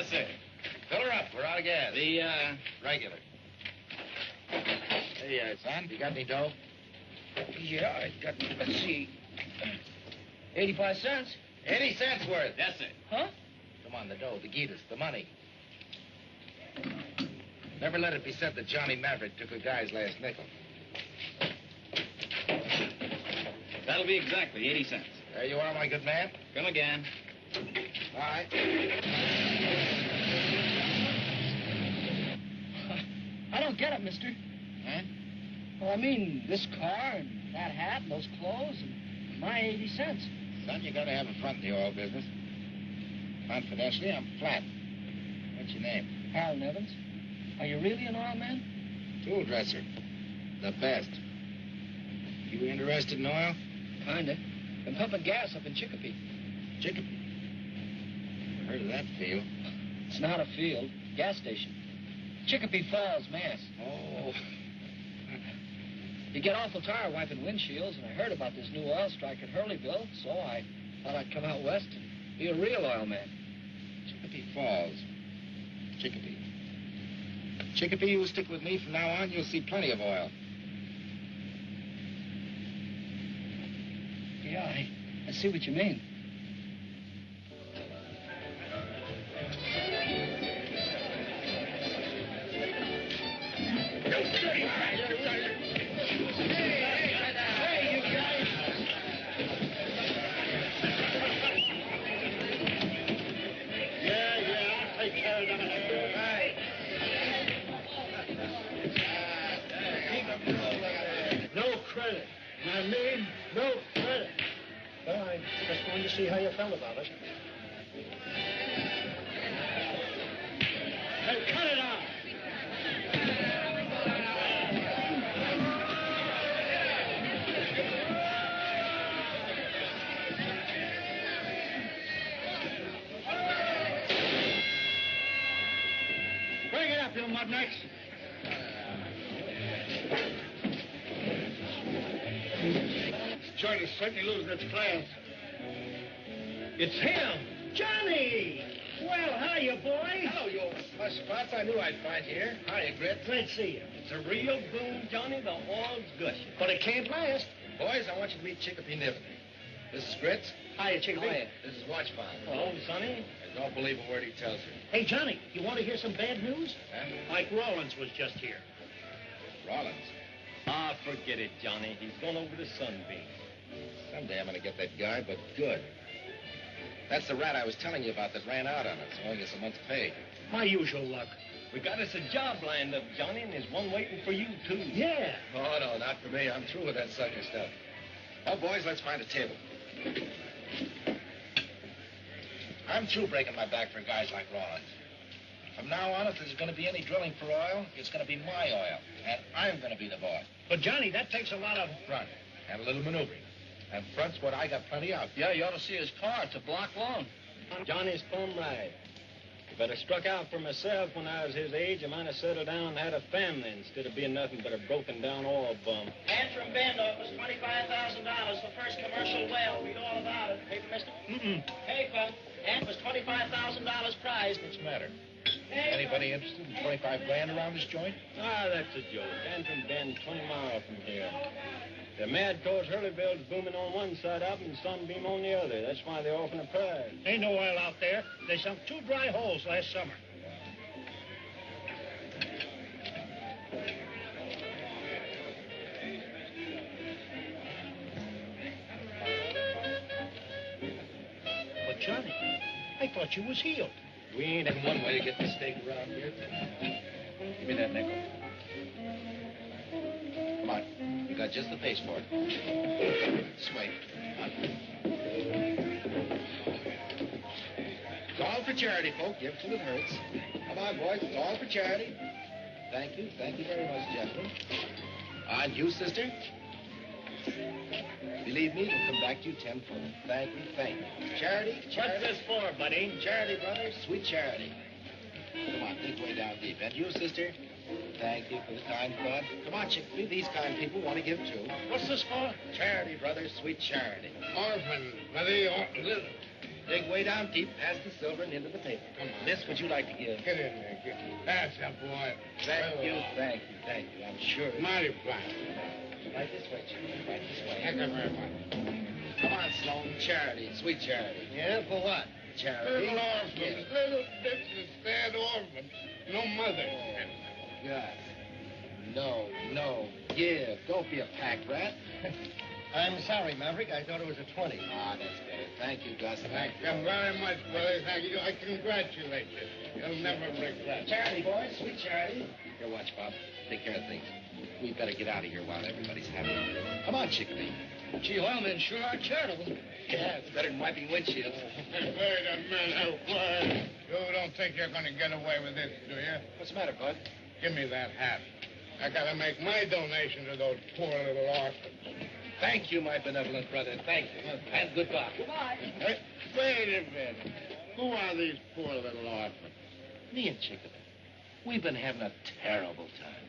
Yes, sir. Fill her up. We're out of gas. The, Regular. Hey, son, you got any dough? Yeah, I got, let's see, 85 cents. 80 cents worth. yes, sir. Huh? Come on, the dough, the guitas, the money. Never let it be said that Johnny Maverick took a guy's last nickel. That'll be exactly 80 cents. There you are, my good man. Come again. All right. I don't get it, mister. Huh? Well, I mean, this car and that hat and those clothes and my 80 cents. Son, you gotta have a front in the oil business. Confidentially, I'm flat. What's your name? Arlen Nevins. Are you really an oil man? Tool dresser. The best. You interested in oil? Kinda. Been pumping gas up in Chicopee. Chicopee. Heard of that field? It's not a field. Gas station. Chicopee Falls, Mass. Oh. You get awful tired wiping windshields, and I heard about this new oil strike at Hurleyville, so I thought I'd come out west and be a real oil man. Chicopee Falls. Chicopee. Chicopee, you stick with me from now on, you'll see plenty of oil. Yeah, I see what you mean. See how you felt about it. Hey, cut it out! Bring it up, you mudnecks. Joint is certainly losing its class. It's him! Johnny! Well, hiya, boy. Hello, you old slush spots. I knew I'd find you here. Hiya, Grit. Great to see you. It's a real boom, Johnny. The oil's gushing. But it can't last. Boys, I want you to meet Chicopee Nevins. This is Grits. Hiya, Chicopee. Hiya. This is Watchfound. Hello, Sonny. And don't believe a word he tells you. Hey, Johnny, you want to hear some bad news? Huh? Mike Rawlins was just here. Rollins. Ah, forget it, Johnny. He's gone over to Sunbeam. Someday I'm gonna get that guy, but good. That's the rat I was telling you about that ran out on us, owing us a month's pay. My usual luck. We got us a job lined up, Johnny, and there's one waiting for you, too. Yeah. Oh, no, not for me. I'm through with that sucker stuff. Oh, boys, let's find a table. I'm through breaking my back for guys like Rollins. From now on, if there's going to be any drilling for oil, it's going to be my oil, and I'm going to be the boss. But, Johnny, that takes a lot of... Front, and a little maneuvering. And front's what I got plenty of. Yeah, you ought to see his car. It's a block long. Johnny's plumb right. If I'd have struck out for myself when I was his age, I might have settled down and had a family instead of being nothing but a broken-down oil bum. Antril Bend offers $25,000 for first commercial well. Read all about it. Paper, mister? Paper. And was $25,000 prize. What's the matter? Anybody interested in 25 grand around this joint? Ah, that's a joke. Antril Bend, 20 miles from here. The mad cause Hurleyville's booming on one side up and Sunbeam on the other. That's why they're offering a prize. Ain't no oil out there. They sunk 2 dry holes last summer. But, Johnny, I thought you was healed. We ain't in one way to get the stake around here. Give me that nickel. Come on. You got just the face for it. Swing. It's all for charity, folk. Give till it hurts. Come on, boys. It's all for charity. Thank you. Thank you very much, gentlemen. And you, sister? Believe me, it'll come back to you tenfold. Thank you, thank you. Charity, charity. What's this for, buddy? Charity, brother, sweet charity. Come on, dig way down deep. And you, sister? Thank you for the kind thought. Come on, Chicopee. These kind people want to give, too. What's this for? Charity, brother, sweet charity. Orphan, buddy, Dig way down deep, past the silver and into the paper. Come on. This would you like to give? Get in there. That's a boy. Thank you. I'm sure. Mighty fine. Right this way, Chief. Right this way. Thank you very much. Come on, Sloan. Charity. Sweet charity. Yeah, for what? Charity. Little orphan. Yeah. Little Dixie sad orphan. No mother. God. No. Give. Don't be a pack rat. I'm sorry, Maverick. I thought it was a 20. Ah, that's better. Thank you, Gus. Thank you very much, brother. Thank you. I congratulate you. You'll never regret. Charity, boys. Sweet charity. Here, watch, Bob. Take care of things. We've got to get out of here while everybody's happy. Come on, Chicopee. Gee, oilmen sure are charitable. Yeah, it's better than wiping windshields. Wait a minute. Why? You don't think you're going to get away with this, do you? What's the matter, Bud? Give me that hat. I got to make my donation to those poor little orphans. Thank you, my benevolent brother. Thank you. And goodbye. Goodbye. Hey, wait a minute. Who are these poor little orphans? Me and Chicopee. We've been having a terrible time.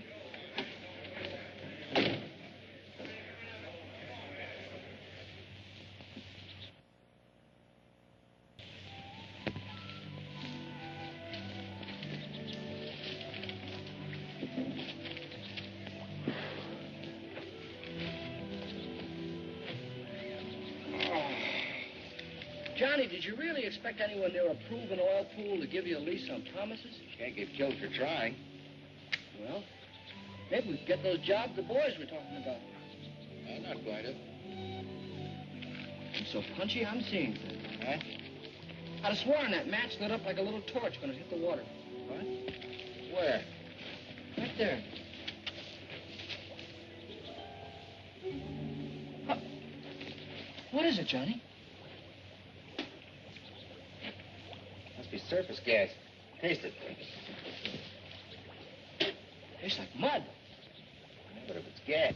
Johnny, did you really expect anyone near a proven oil pool to give you a lease on promises? Can't get killed for trying. Well, maybe we could get those jobs the boys were talking about. I'm not going to. I'm so punchy, I'm seeing things. Huh? I'd have sworn that match lit up like a little torch when it hit the water. What? Where? Right there. What is it, Johnny? Must be surface gas. Taste it. Tastes like mud. But if it's gas.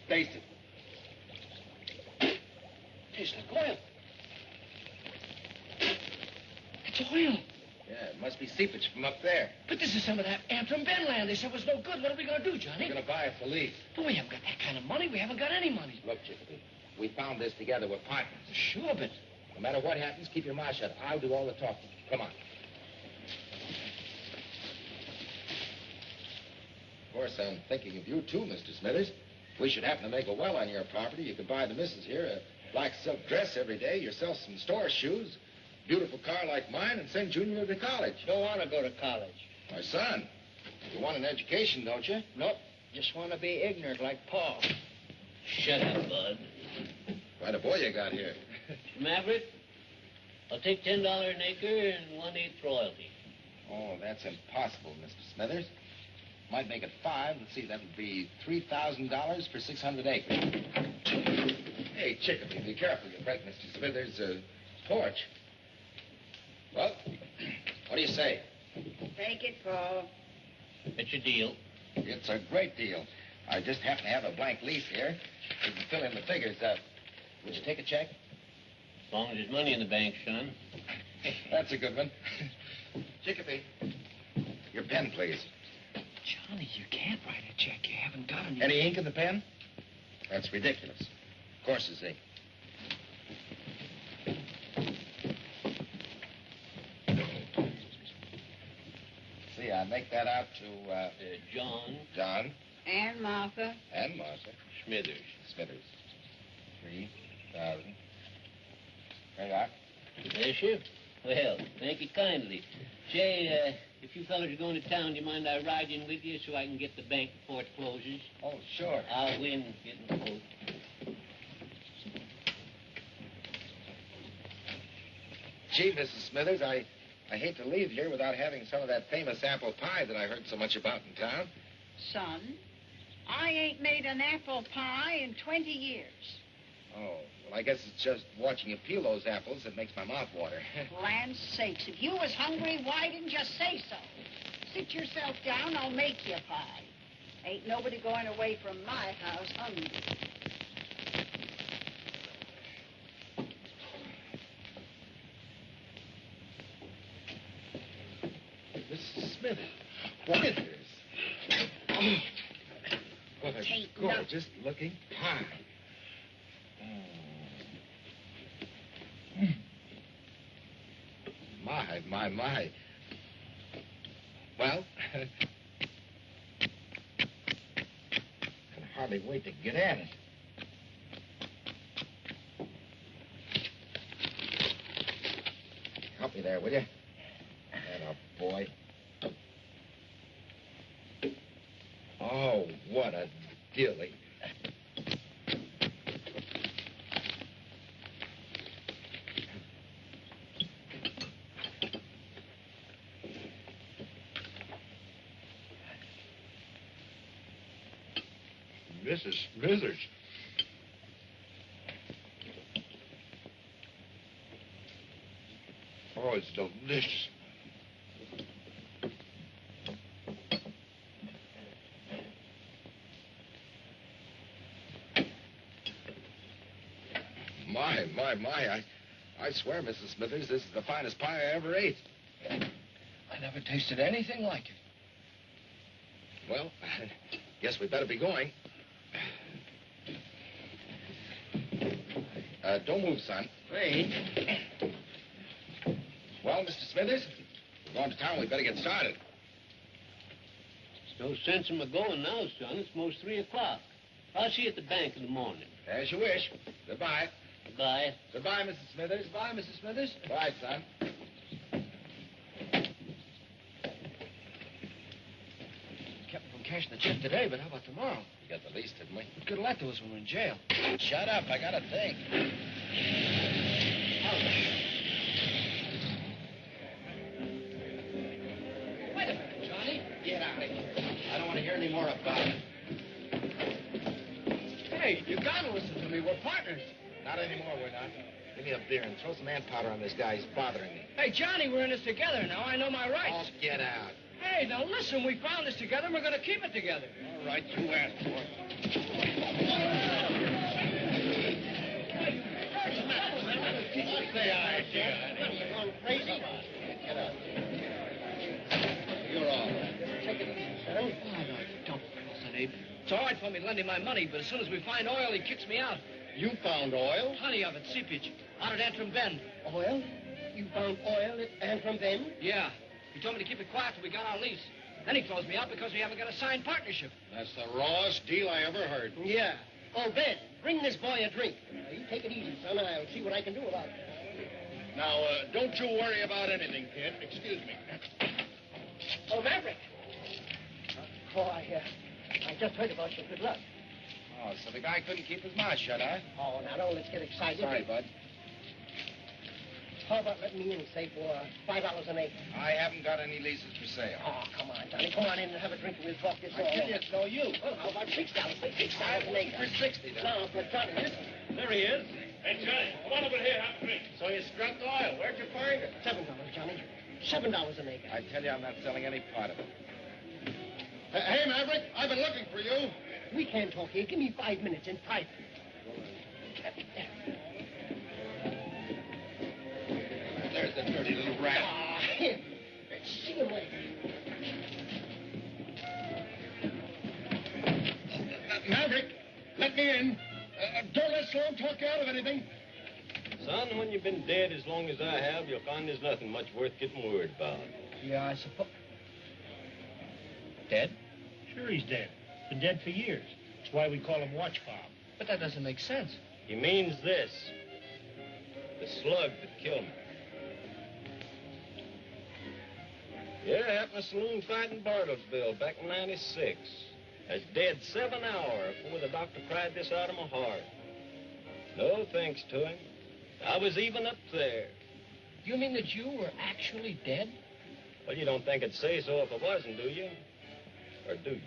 Taste it. Tastes like oil. It's oil. Yeah, it must be seepage from up there. But this is some of that Antril Bend land. They said was no good. What are we going to do, Johnny? We're going to buy it for lease. But we haven't got that kind of money. We haven't got any money. Look, Chicopee, we found this together. We're partners. Sure, but... No matter what happens, keep your mouth shut. I'll do all the talking. Come on. Of course, I'm thinking of you, too, Mr. Smithers. If we should happen to make a well on your property, you could buy the missus here a black silk dress every day, yourself some store shoes, beautiful car like mine, and send Junior to college. Don't want to go to college. My son, you want an education, don't you? Nope. Just want to be ignorant like Paul. Shut up, Bud. Quite a boy you got here. Maverick, I'll take $10 an acre and 1/8 royalty. Oh, that's impossible, Mr. Smithers. Might make it 5. Let's see, that would be $3,000 for 600 acres. Hey, Chicopee, be careful. You break Mr. Smithers' torch. Well, what do you say? Take it, Paul. It's a deal. It's a great deal. I just happen to have a blank lease here. You can fill in the figures. Would you take a check? As long as there's money in the bank, son. That's a good one. Chicopee, your pen, please. Johnny, you can't write a check. You haven't got any... Any ink in the pen? That's ridiculous. Of course it's ink. See, I make that out to, John. And Martha. And Martha. Smithers. 3,000. There you are. Bless you. Well, thank you kindly. Say, if you fellas are going to town, do you mind I ride in with you so I can get the bank before it closes? Oh, sure. I'll win getting the vote. Gee, Mrs. Smithers, I hate to leave here without having some of that famous apple pie that I heard so much about in town. Son, I ain't made an apple pie in 20 years. Oh, well, I guess it's just watching you peel those apples that makes my mouth water. Land's sakes, if you was hungry, why didn't you say so? Sit yourself down, I'll make you a pie. Ain't nobody going away from my house hungry. Mrs. Smithers, what is this? Take just looking fine. My. Well, can hardly wait to get at it. Help me there, will you? Atta boy. Oh, what a dilly. Mrs. Smithers. Oh, it's delicious. My. I swear, Mrs. Smithers, this is the finest pie I ever ate. I never tasted anything like it. Well, guess we better be going. Don't move, son. Wait. Well, Mr. Smithers, we're going to town. We better get started. There's no sense in my going now, son. It's most 3 o'clock. I'll see you at the bank in the morning. As you wish. Goodbye. Goodbye. Goodbye, Mrs. Smithers. Bye, Mrs. Smithers. Bye, son. Kept me from cashing the check today, but how about tomorrow? We got the lease, didn't we? What good will that do us when we're in jail? Shut up. I got to think. Wait a minute, Johnny. Get out of here. I don't want to hear any more about it. Hey, you gotta listen to me. We're partners. Not anymore, we're not. Give me a beer and throw some hand powder on this guy. He's bothering me. Hey, Johnny, we're in this together now. I know my Oh, rights. get out. Hey, now listen, we found this together and we're gonna keep it together. All right, you asked for it. Say hi, Dad. You going crazy? Get up. You're all right. Take it easy, son. Oh, no, don't, Wilson, Abe. It's all right for me to lend him my money, but as soon as we find oil, he kicks me out. You found oil? Plenty of it, seepage, out at Antril Bend. Oil? You found oil at Antril Bend? Yeah. He told me to keep it quiet till we got our lease. Then he throws me out because we haven't got a signed partnership. That's the rawest deal I ever heard. Yeah. Oh, Ben, bring this boy a drink. You take it easy, son. I'll see what I can do about it. Now, don't you worry about anything, kid. Excuse me. Oh, Maverick. Oh, I just heard about your good luck. Oh, so the guy couldn't keep his mouth shut, huh? Oh, now don't let's get excited. Sorry, bud. How about letting me in, say, for $5 an acre? I haven't got any leases for sale. Oh, come on, Johnny. Come on in and have a drink and we'll talk this I all tell over. you, it's no use. Well, how about $6? $6 an acre. For 60, then. No, for Johnny, listen. There he is. Hey, Johnny, come on over here. Have a drink. So you struck oil. Where'd you find it? $7, Johnny. $7 an acre. I tell you, I'm not selling any part of it. Hey, Maverick, I've been looking for you. We can't talk here. Give me 5 minutes in private. There's the dirty little rat. Ah, him. See him later. Maverick, let me in. Don't let Sloan talk you out of anything. Son, when you've been dead as long as I have, you'll find there's nothing much worth getting worried about. Yeah, I suppose. Dead? Sure he's dead. Been dead for years. That's why we call him Watch Bob. But that doesn't make sense. He means this. The slug that killed me. Yeah, happened a saloon fight in Bartlesville back in '96. I was dead 7 hours before the doctor pried this out of my heart. No thanks to him. I was even up there. You mean that you were actually dead? Well, you don't think I'd say so if I wasn't, do you? Or do you?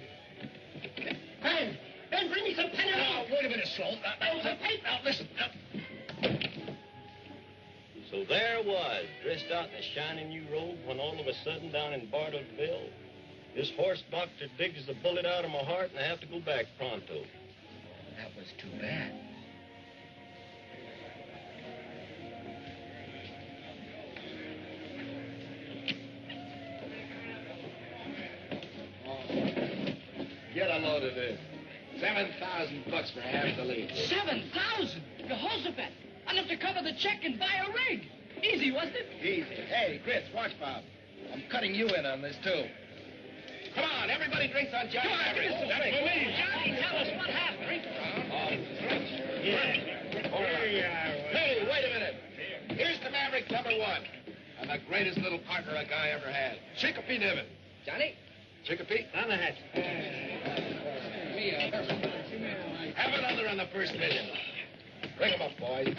Ben! Ben, bring me some pen and Now, ink. wait a minute, Sloan. Some paper. Now, listen. So there I was, dressed out in a shiny new robe, when all of a sudden down in Bartlesville, this horse doctor digs the bullet out of my heart and I have to go back pronto. That was too bad. Get a load of this. $7,000 for half the lead. 7,000? Jehoshaphat! Enough to cover the check and buy a rig. Easy, wasn't it? Easy. Hey, Chris, watch, Bob. I'm cutting you in on this, too. Come on, everybody drinks on Johnny Maverick. Johnny, tell us what happened. Hey, wait a minute. Here's the Maverick #1. And the greatest little partner a guy ever had. Chicopee Nevins. Johnny? Chicopee? On the hatch. Have another on the first million. Bring him up, boys.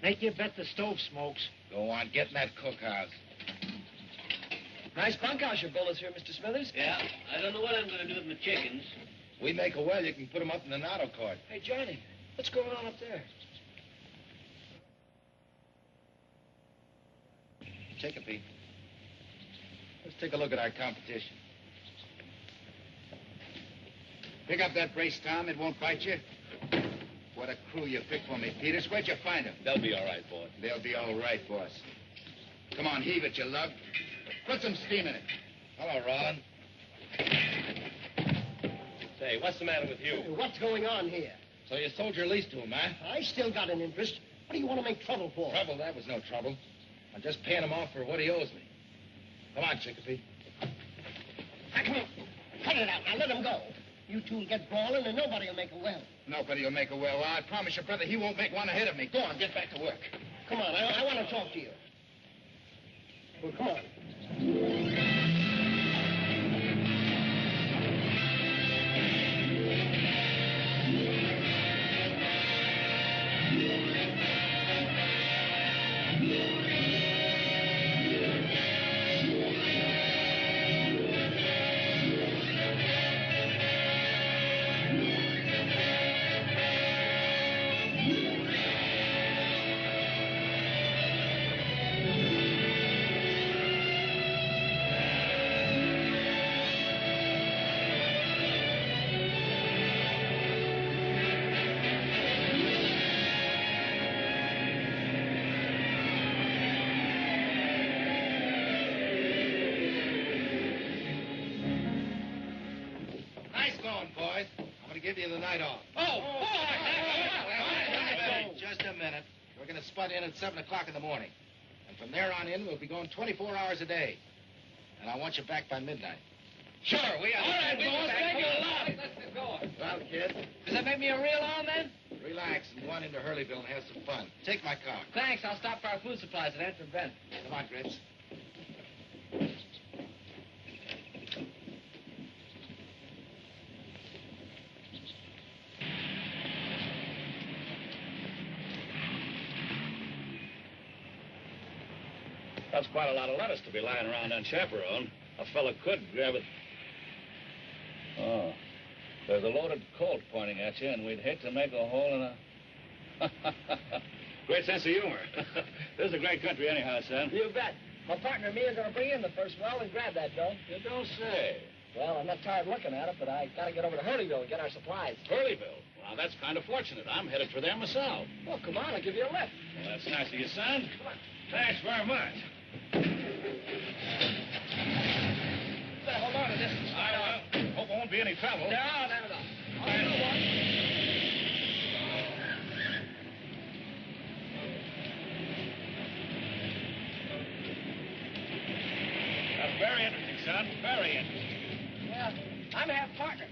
Make you bet the stove smokes. Go on, get in that cookhouse. Nice bunkhouse you built us here, Mr. Smithers. Yeah, I don't know what I'm going to do with my chickens. We make a well, you can put them up in an auto cart. Hey, Johnny, what's going on up there? Chicopee. Let's take a look at our competition. Pick up that brace, Tom. It won't bite you. What a crew you picked for me, Peters. Where'd you find them? They'll be all right, boss. They'll be all right, boss. Come on, heave it, you lug. Put some steam in it. Hello, Arlen. Say, what's the matter with you? What's going on here? So you sold your lease to him, huh? I still got an interest. What do you want to make trouble for? Trouble? That was no trouble. I'm just paying him off for what he owes me. Come on, Chicopee. Now, come on. Cut it out. Now, let him go. You two will get brawling, and nobody will make a well. Nobody will make a well. I promise you, brother, he won't make one ahead of me. Go on, get back to work. Come on, I want to talk to you. Well, come on. Give you the night off. Just a minute. We're going to spud in at 7 o'clock in the morning. And from there on in, we'll be going 24 hours a day. And I want you back by midnight. Sure, we are. All right, boss, thank you a lot. Let's get going. Well, kid. Does that make me a real on, then? Relax and go on into Hurleyville and have some fun. Take my car. Thanks. I'll stop for our food supplies at Antril Bend. Come on, Grits. That's quite a lot of lettuce to be lying around unchaperoned. A fella could grab it. Oh, there's a loaded Colt pointing at you, and we'd hate to make a hole in a... Great sense of humor. This is a great country anyhow, son. You bet. My partner and me are going to bring in the first well and grab that dough. You don't say. Well, I'm not tired looking at it, but I got to get over to Hurleyville and get our supplies. Hurleyville? Well, that's kind of fortunate. I'm headed for there myself. Well, come on, I'll give you a lift. Well, that's nice of you, son. Come on. Thanks very much. Hold on to this. I hope there won't be any trouble. No. All right, no one. That's very interesting, son. Very interesting. Yeah, I'm half partner.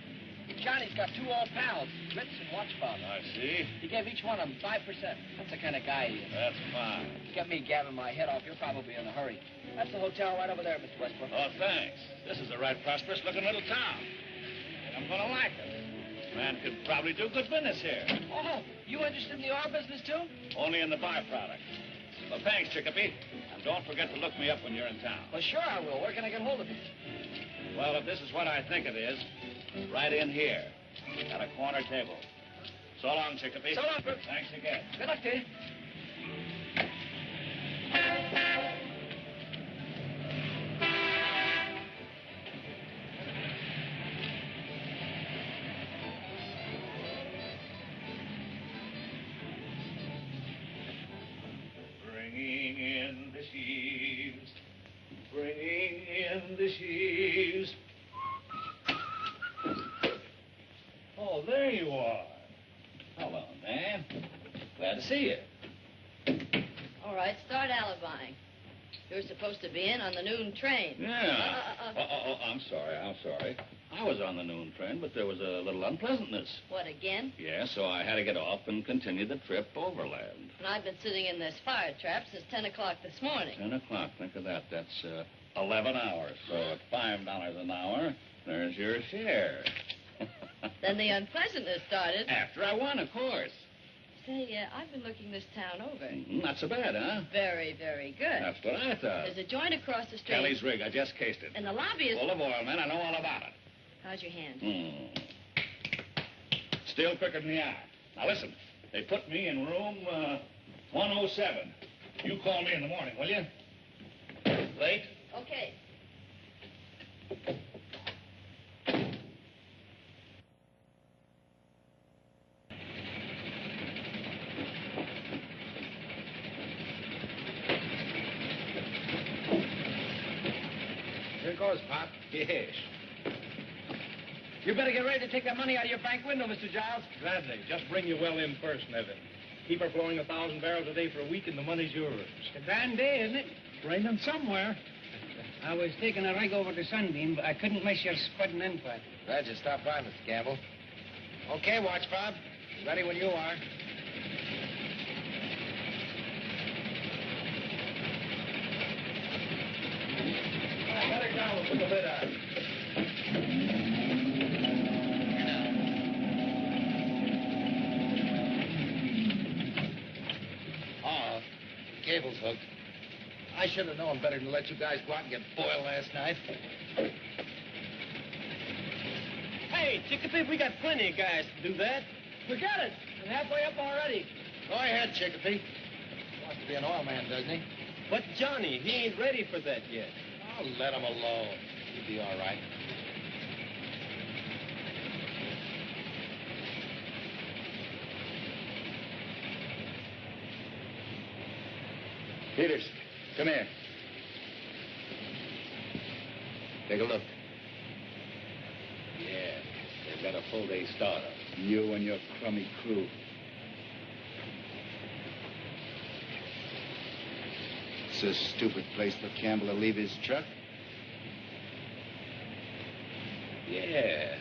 Johnny's got two old pals, Fritz and Watchbob. I see. He gave each one of them 5%. That's the kind of guy he is. That's fine. Get me gabbing my head off. You're probably in a hurry. That's the hotel right over there, Mr. Westbrook. Oh, thanks. This is a right prosperous-looking little town. And I'm going to like it. Man could probably do good business here. Oh, you interested in the oil business, too? Only in the byproduct. Well, thanks, Chicopee. And don't forget to look me up when you're in town. Well, sure I will. Where can I get hold of you? Well, if this is what I think it is, right in here, at a corner table. So long, Chicopee. So long, Brooks. Thanks again. Good luck to you. Bringing in the sheaves. Bringing in the sheaves. Oh, there you are. Hello, man. Glad to see you. All right, start alibying. You're supposed to be in on the noon train. Yeah. I'm sorry. I was on the noon train, but there was a little unpleasantness. What, again? Yeah, so I had to get off and continue the trip overland. And I've been sitting in this fire trap since 10 o'clock this morning. 10 o'clock, think of that. That's 11 hours. So at $5 an hour, there's your share. Then the unpleasantness started. After I won, of course. Say, I've been looking this town over. Not so bad, huh? Very, very good. That's what I thought. There's a joint across the street. Kelly's rig. I just cased it. And the lobby is... Full of oil, man. I know all about it. How's your hand? Still quicker than the eye. Now, listen. They put me in room 107. You call me in the morning, will you? Late? Okay. Here goes, Pop. Yes. You better get ready to take that money out of your bank window, Mr. Giles. Gladly. Just bring your well in first, Nevin. Keep her flowing 1,000 barrels a day for a week, and the money's yours. It's a grand day, isn't it? Raining somewhere. I was taking a rig over to Sunbeam, but I couldn't miss your spudding in for it. Glad you stopped by, Mr. Campbell. Okay, watch fob. Ready when you are. Let it down. We'll put the lid on. Oh, the cable's hooked. I should have known better than to let you guys go out and get boiled last night. Hey, Chicopee, we got plenty of guys to do that. We got it. I'm halfway up already. Go ahead, Chicopee. Wants to be an oil man, doesn't he? But Johnny, he ain't ready for that yet. I'll let him alone. He'll be all right. Peters, come here. Take a look. Yeah, they've got a full day startup. You and your crummy crew. It's a stupid place for Campbell to leave his truck. Yeah.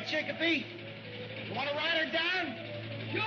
Chicopee. You want to ride her down? Sure.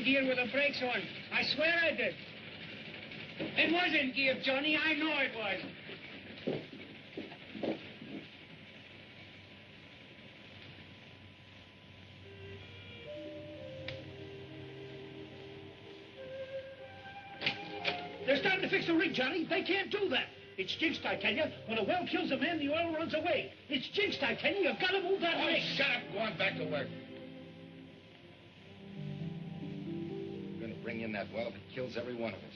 gear with the brakes on. I swear I did. It was in gear, Johnny. I know it was. They're starting to fix the rig, Johnny. They can't do that. It's jinxed, I tell you. When a well kills a man, the oil runs away. It's jinxed, I tell you. You've got to move that rig. Shut up. Go on back to work. We're going to bring in that well if it kills every one of us.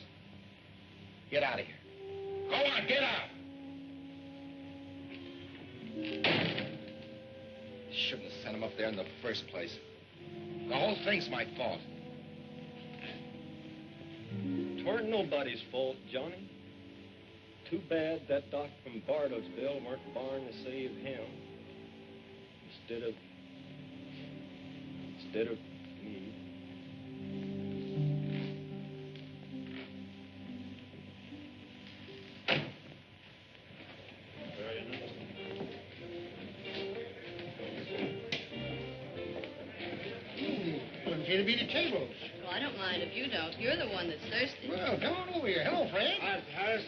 Get out of here. Go on, get out. Shouldn't have sent him up there in the first place. The whole thing's my fault. It weren't nobody's fault, Johnny. Too bad that doc from Bartlesville weren't born to save him. Instead of me. Wouldn't seem to be the tables. Well, I don't mind if you don't. You're the one that's thirsty. Well, come on over here. Hello, Fred. Hi, Harris.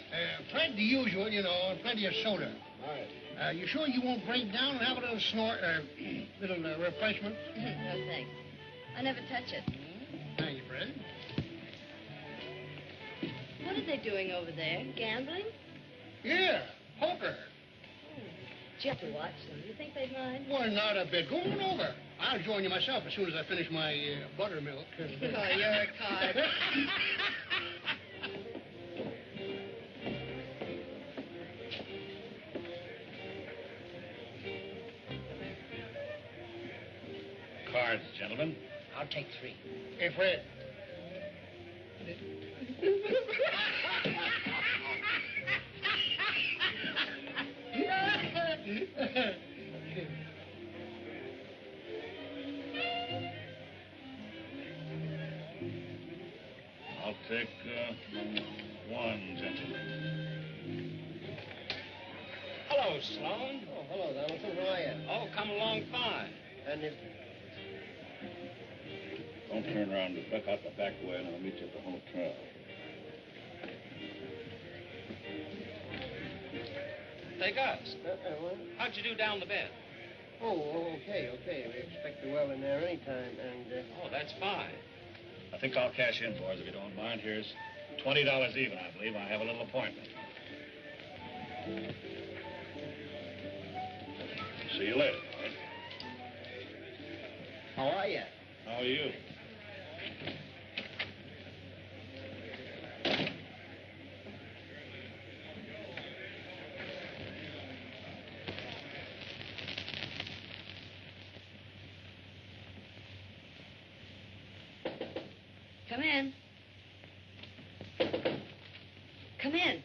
Fred, the usual, you know, plenty of soda. All right. You sure you won't break down and have a little little refreshment? No, thanks. I never touch it. Thank you, Fred. What are they doing over there? Gambling? Yeah, poker. Did you have to watch them? You think they'd mind? Well, not a bit. Go on over. I'll join you myself as soon as I finish my buttermilk. Oh, you're a card. Cards, gentlemen. I'll take 3. Hey, Fred. I'll take 1, gentlemen. Hello, Sloan. Oh, hello, Donaldson. How are you? Oh, come along fine. And if... Don't turn around. Just back out the back way, and I'll meet you at the hotel. Say, Gus, what? how'd you do down the bed? Oh, okay. We expect the well in there anytime, and... Oh, that's fine. I think I'll cash in, boys, if you don't mind. Here's $20 even, I believe. I have a little appointment. See you later, boys. How are you? How are you? Come in. Come in.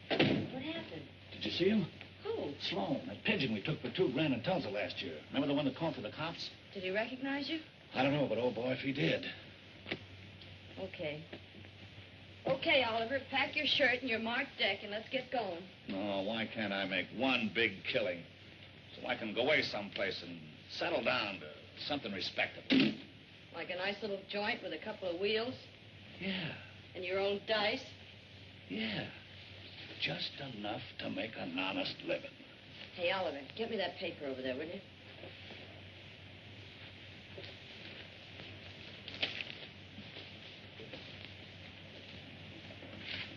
What happened? Did you see him? Who? Sloan, that pigeon we took for $2 grand in Tulsa last year. Remember the one that called for the cops? Did he recognize you? I don't know, but oh boy, if he did. Okay. Okay, Oliver, pack your shirt and your marked deck and let's get going. No, why can't I make one big killing so I can go away someplace and settle down to something respectable? Like a nice little joint with a couple of wheels? Yeah. And your old dice? Yeah. Just enough to make an honest living. Hey, Oliver, get me that paper over there, will you?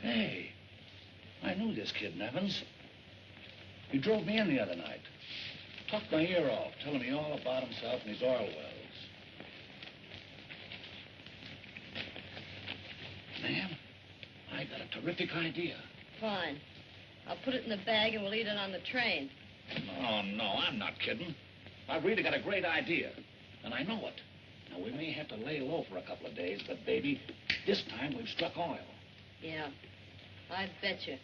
Hey, I knew this kid Nevins. He drove me in the other night. Talked my ear off, telling me all about himself and his oil wells. Ma'am, I got a terrific idea. Fine. I'll put it in the bag and we'll eat it on the train. No, I'm not kidding. I've really got a great idea, and I know it. Now, we may have to lay low for a couple of days, but, baby, this time we've struck oil. Yeah, I bet you.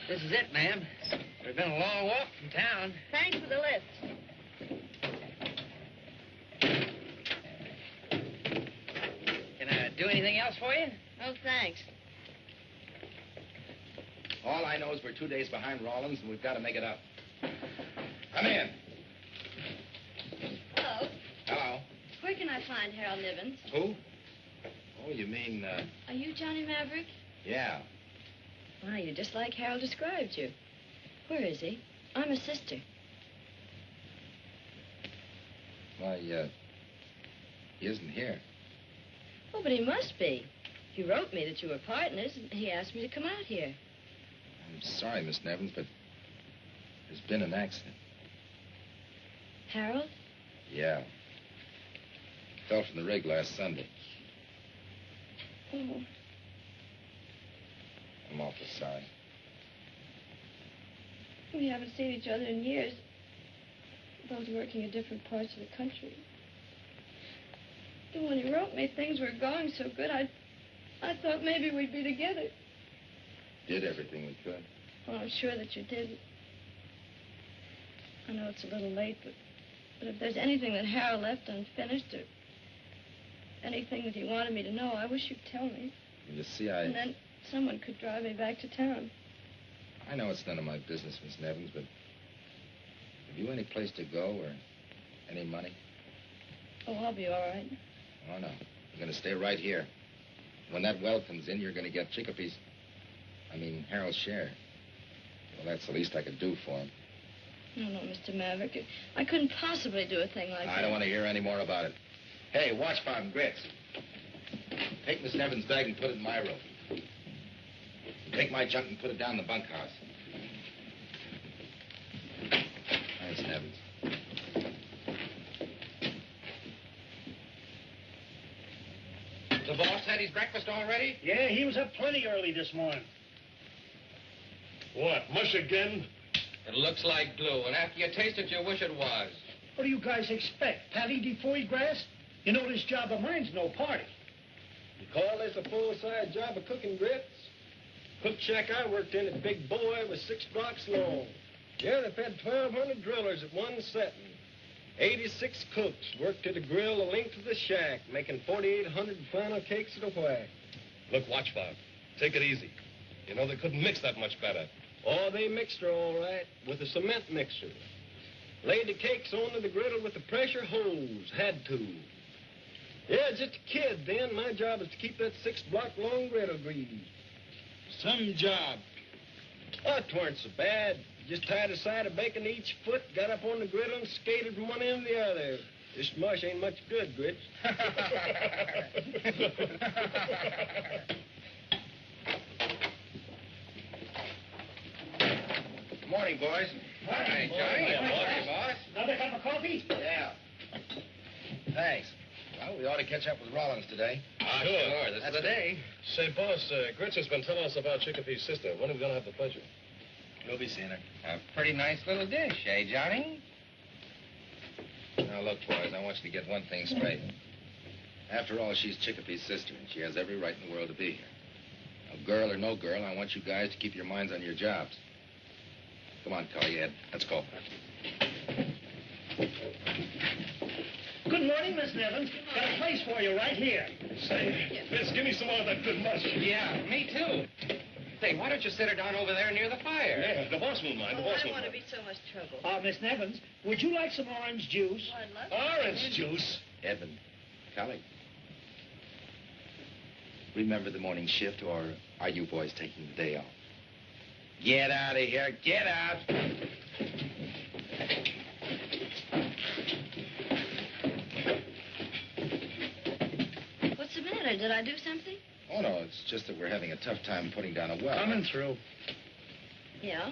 This is it, ma'am. It's been a long walk from town. Thanks for the lift. do anything else for you? Oh, thanks. All I know is we're 2 days behind Rawlins, and we've got to make it up. Come in. Hello. Hello. Where can I find Harold Nevins? Who? Oh, you mean, Are you Johnny Maverick? yeah. Why, you're just like Harold described you. Where is he? I'm his sister. Why, he isn't here. Oh, but he must be. He wrote me that you were partners, and he asked me to come out here. I'm sorry, Miss Nevins, but there's been an accident. Harold? Yeah. Fell from the rig last Sunday. Oh. I'm awful sorry. We haven't seen each other in years. Both working in different parts of the country. And when he wrote me things were going so good, I thought maybe we'd be together. Did everything we could. Well, I'm sure that you did. I know it's a little late, but if there's anything that Harold left unfinished or anything that he wanted me to know, I wish you'd tell me. You see, And then someone could drive me back to town. I know it's none of my business, Miss Nevins, but have you any place to go or any money? Oh, I'll be all right. Oh, no. I'm going to stay right here. When that well comes in, you're going to get Harold's share. Well, that's the least I could do for him. No, Mr. Maverick. I couldn't possibly do a thing like that. I don't want to hear any more about it. Hey, watch fountain grits. Take Miss Nevins' bag and put it in my room. Take my junk and put it down in the bunkhouse. Thanks, Nevins. The boss had his breakfast already? Yeah, he was up plenty early this morning. What, mush again? It looks like glue, and after you taste it, you wish it was. What do you guys expect? Patty before grass? You know this job of mine's no party. You call this a full-size job of cooking grits? Cook shack I worked in at Big Boy was 6 blocks long. Yeah, they fed 1,200 drillers at one setting. 86 cooks worked at a grill the length of the shack, making 4,800 flannel cakes at a whack. Look, Watchfound, take it easy. You know they couldn't mix that much better. Oh, they mixed her all right with a cement mixer. Laid the cakes onto the griddle with a pressure hose. Had to. Yeah, just a kid then. My job was to keep that 6-block-long griddle greased. Some job. Oh, it weren't so bad. Just tied a side of bacon to each foot, got up on the griddle, and skated from one end to the other. This mush ain't much good, Grits. Good morning, boys. Morning, Johnny. Morning, Morning, boss. Another cup of coffee? Yeah. Thanks. Well, we ought to catch up with Rollins today. Sure. This is the day. Say, boss, Grits has been telling us about Chicopee's sister. When are we going to have the pleasure? You'll be seeing her. A pretty nice little dish, eh, Johnny? Now, look, boys, I want you to get one thing straight. After all, she's Chicopee's sister, and she has every right in the world to be here. Now, girl or no girl, I want you guys to keep your minds on your jobs. Come on, Collie Ed. Let's go. Good morning, Miss Nevins. Got a place for you right here. Say, Vince, give me some more of that good mush. Yeah, me too. Say, why don't you sit her down over there near the fire? Yeah, the boss won't mind. Oh, I don't want to be so much trouble. Miss Nevins, would you like some orange juice? Well, I'd love Orange juice. Edmund, Collie. Remember the morning shift, or are you boys taking the day off? Get out of here. Get out. What's the matter? Did I do something? Oh, no, it's just that we're having a tough time putting down a well. Coming through. Yeah?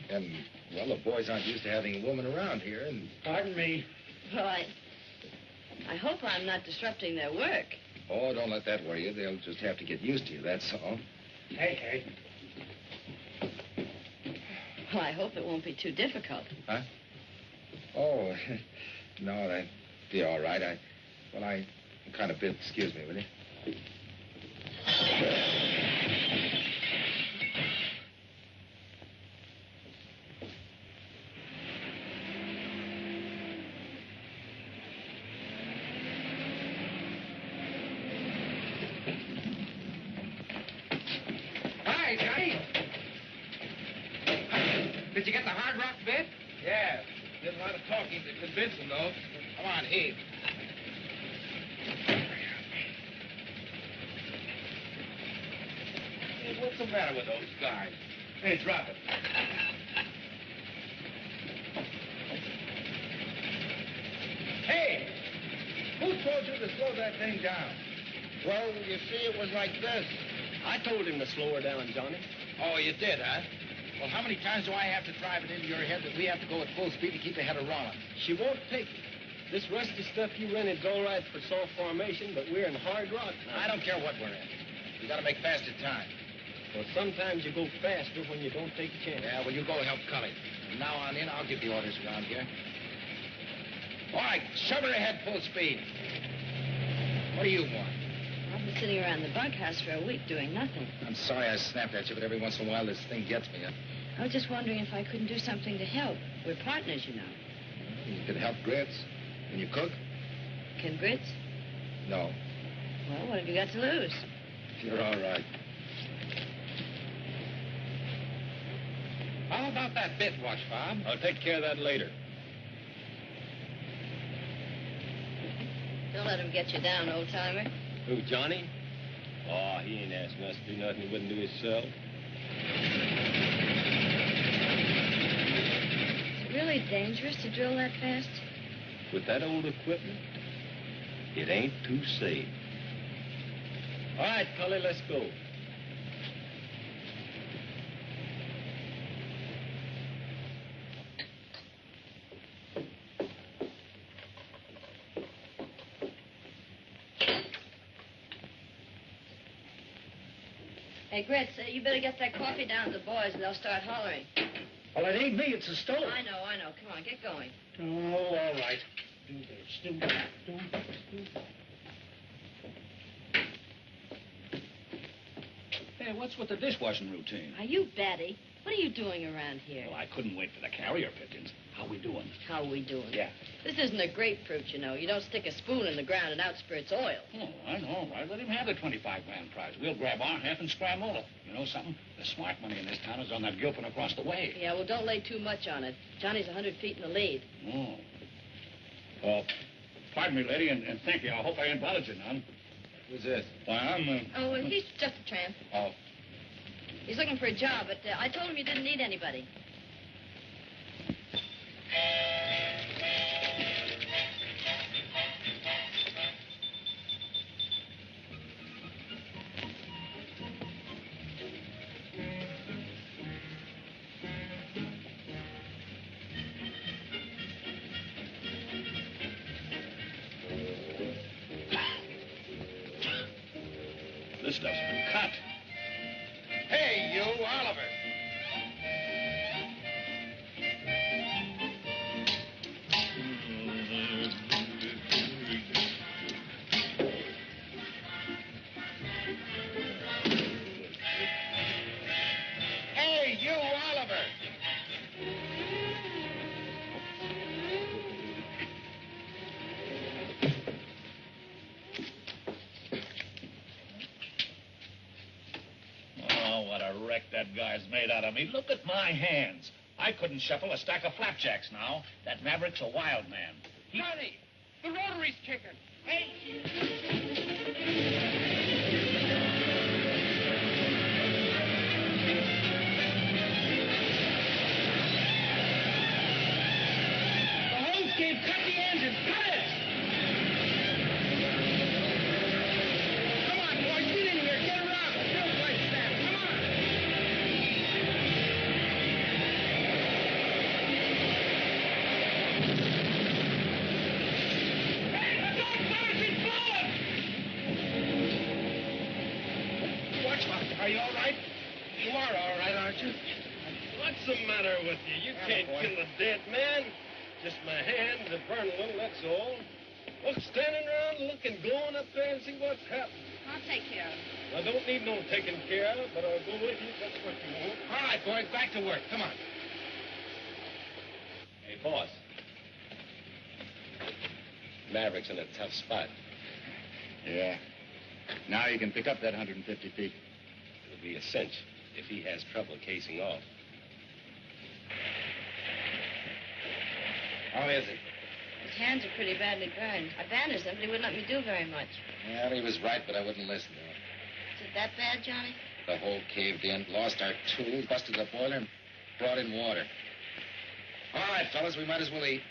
And, well, the boys aren't used to having a woman around here, and... Pardon me. Well, I hope I'm not disrupting their work. Oh, don't let that worry you. They'll just have to get used to you, that's all. Hey. Well, I hope it won't be too difficult. Huh? Oh, no, that'd be all right. I'm kind of busy. Excuse me, will you? Benson, though. Come on, heave. Hey, what's the matter with those guys? Hey, drop it. Hey! Who told you to slow that thing down? Well, you see, it was like this. I told him to slow her down, Johnny. Oh, you did, huh? Well, how many times do I have to drive it into your head that we have to go at full speed to keep ahead of Rollins? She won't take it. This rusty stuff you rented's all right for soft formation, but we're in hard rock now. I don't care what we're in. We gotta make faster time. Well, sometimes you go faster when you don't take a chance. Yeah, well, you go help Cully. From now on in, I'll give the orders around here. All right, shove her ahead full speed. What do you want? I've been sitting around the bunkhouse for a week doing nothing. I'm sorry I snapped at you, but every once in a while this thing gets me. I was just wondering if I couldn't do something to help. We're partners, you know. You could help Grits. Can you cook? Can Grits? No. Well, what have you got to lose? You're all right. How about that bit watch, Bob? I'll take care of that later. Don't let him get you down, old-timer. Who, Johnny? Oh, he ain't asking us to do nothing he wouldn't do himself. Is it really dangerous to drill that fast? With that old equipment, it ain't too safe. All right, Cully, let's go. Hey, Grits, you better get that coffee down to the boys and they'll start hollering. Well, it ain't me, it's the stove. I know. Come on, get going. Oh, all right. Do this, do that, do that, do that. Hey, what's with the dishwashing routine? Are you batty? What are you doing around here? Well, I couldn't wait for the carrier pigeons. How we doing? How are we doing? Yeah. This isn't a grapefruit, you know. You don't stick a spoon in the ground and out spurts oil. Oh, I know, all right. Let him have the 25 grand prize. We'll grab our half and scram over. You know something? The smart money in this town is on that Gilpin across the way. Yeah, well, don't lay too much on it. Johnny's 100 feet in the lead. Oh. Oh, pardon me, lady, and thank you. I hope I ain't bothered you none. Who's this? Why, I'm, Oh, well, he's just a tramp. Oh. He's looking for a job, but I told him you didn't need anybody. This stuff's been cut. Hey, you, Oliver. Hey, you, Oliver. Oh, what a wreck that guy's made out of me. Look at my hands. I couldn't shuffle a stack of flapjacks now. That Maverick's a wild man. Johnny, the rotary's kicking. Hey! The hose came, cut the engine, cut it! Come on, boys, get in here, get around. Don't like that, come on! Hey, look out, fellas, it's blowing! Watch out. Are you all right? You are all right, aren't you? What's the matter with you? You can't kill a dead man. Just my hands that burn a little, that's all. Look, standing around looking, going up there and see what's happening. I'll take care of him. I don't need no taking care of, but I'll go with you if that's what you want. All right, boys, back to work. Come on. Hey, boss. Maverick's in a tough spot. Yeah. Now you can pick up that 150 feet. It'll be a cinch if he has trouble casing off. How is it? His hands are pretty badly burned. I bandaged them, but he wouldn't let me do very much. Well, he was right, but I wouldn't listen to him. Is it that bad, Johnny? The hole caved in, lost our tools, busted the boiler, and brought in water. All right, fellas, we might as well eat.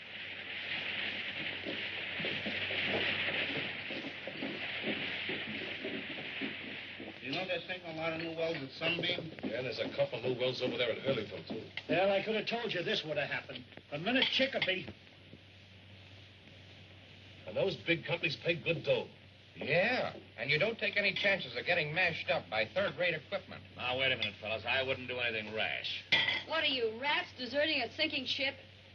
You know they're sinking a lot of new wells at Sunbeam? Yeah, there's a couple new wells over there in Hurleyville, too. Well, I could have told you this would have happened. The minute Chicopee... And those big companies pay good dough. Yeah, and you don't take any chances of getting mashed up by third-rate equipment. Now, wait a minute, fellas. I wouldn't do anything rash. What are you, rats, deserting a sinking ship?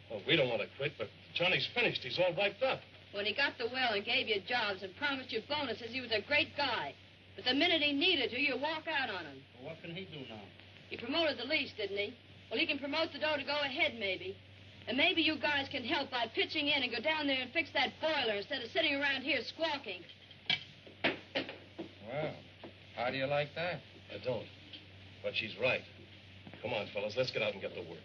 Well, we don't want to quit, but Johnny's finished. He's all wiped up. When he got the well and gave you jobs and promised you bonuses, he was a great guy. But the minute he needed you, you walk out on him. Well, what can he do now? He promoted the lease, didn't he? Well, he can promote the dough to go ahead, maybe. And maybe you guys can help by pitching in and go down there and fix that boiler instead of sitting around here squawking. Well, how do you like that? I don't. But she's right. Come on, fellas, let's get out and get to work.